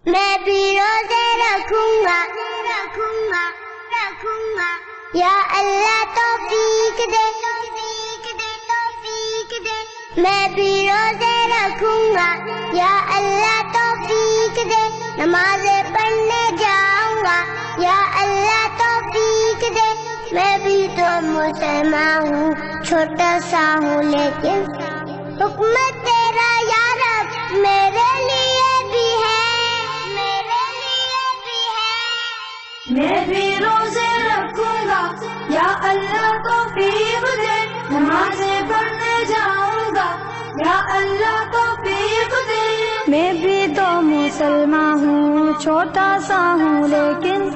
میں بھی روزے رکھوں گا یا اللہ توفیق دے میں بھی روزے رکھوں گا یا اللہ توفیق دے نمازیں پڑھنے جاؤں گا یا اللہ توفیق دے میں بھی تو مسلمان ہوں چھوٹا سا ہوں لیکن حکمت تیرا یا رب میرے لیے بھی ہے میں بھی روزے رکھوں گا یا اللہ توفیق دے نمازیں پڑھنے جاؤں گا یا اللہ توفیق دے میں بھی تو مسلمان ہوں چھوٹا سا ہوں لیکن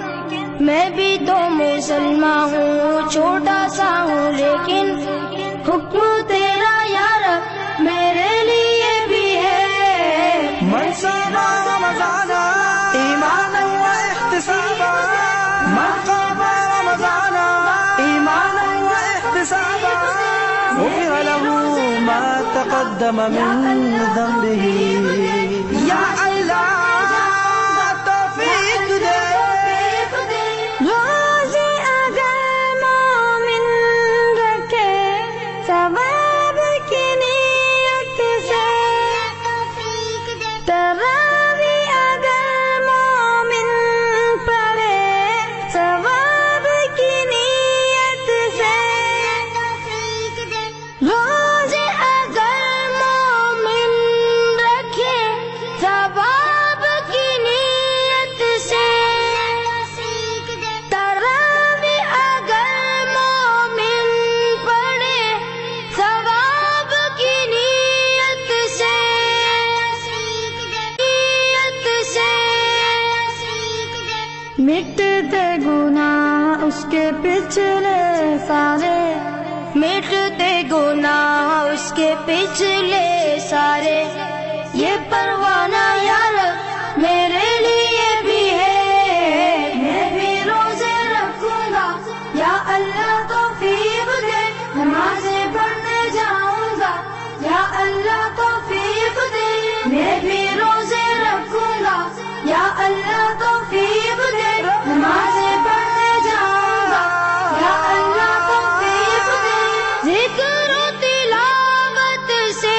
میں بھی تو مسلمان ہوں چھوٹا سا ہوں لیکن حکم تیرا یا رب میرے لیے بھی ہے من صام رمضان ایمانا واحتسابا من قام رمضان ایمانا واحتسابا غفر له ما تقدم من ذنبه یا اللہ توفیق دے روزے اگر مومن رکھے ثواب کی نیت سے تراوی اگر مومن پڑھے ثواب کی نیت سے روزے اگر مومن رکھے ثواب کی نیت سے تراوی اگر مومن پڑھے ثواب کی نیت سے مٹتے گناہ اس کے پچھلے سارے مٹتے گناہ اس کے پچھلے سارے یہ پروانہ یا رب میرے لیے بھی ہے میں بھی روزے رکھوں گا یا اللہ توفیق دے نمازیں پڑھنے جاؤں گا یا اللہ توفیق دے میں بھی روزے رکھوں گا یا اللہ توفیق دے نمازیں پڑھنے جاؤں گا یا اللہ توفیق دے ذکر و تلاوت سے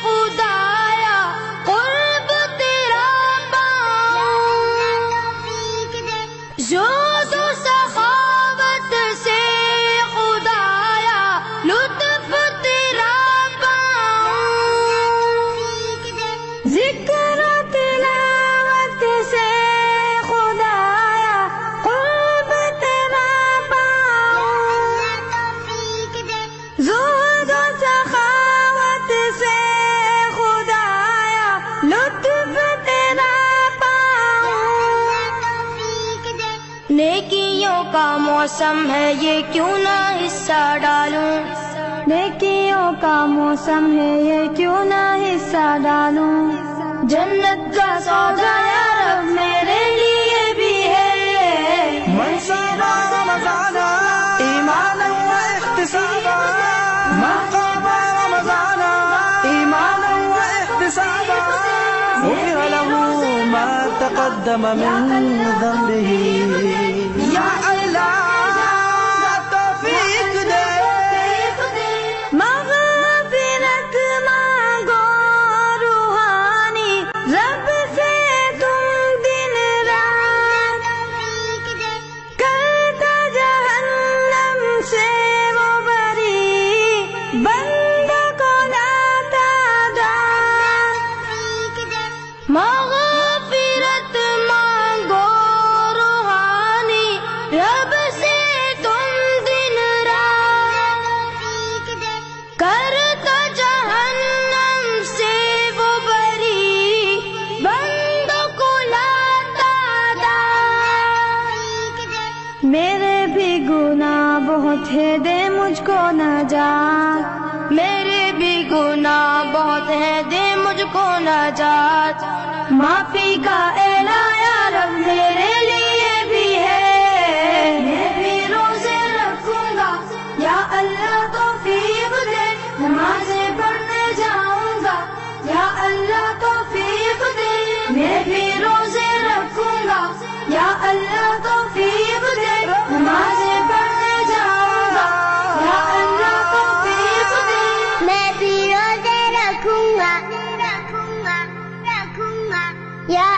خدایا قرب تیرا پاؤں زہد و سخاوت سے خدایا لطف تیرا پاؤں ذکر و تلاوت سے خدایا قرب تیرا پاؤں زہد و سخاوت سے خدایا لطف تیرا پاؤں نیکیوں کا موسم ہے یہ کیوں نہ حصہ ڈالوں نیکیوں کا موسم ہے یہ کیوں نہ حصہ ڈالوں جنت کا سودا یا رب میرے لیے بھی ہے من صام رمضان ایمانا واحتسابا من قام رمضان ایمانا واحتسابا غفر له ما تقدم من ذنبه یا اللہ توفیق دے مغفرت مانگو روحانی رب سے تم دن رات کرتا جہنم سے وہ بری بندہ کو لاتا دار مغفرت مانگو روحانی رب سے تم دن رات کرتا جہنم سے وہ بری بندوں کو لاتا دار میرے بھی گناہ بہت ہے دے مجھ کو نجات میرے بھی گناہ بہت ہے دے مجھ کو نجات معافی کا اعلان یا رب میرے لیے بھی ہے میں بھی روزے رکھوں گا یا اللہ توفیق دے نمازیں پڑھنے جاؤں گا یا اللہ توفیق دے میں بھی روزے رکھوں گا رکھوں گا یا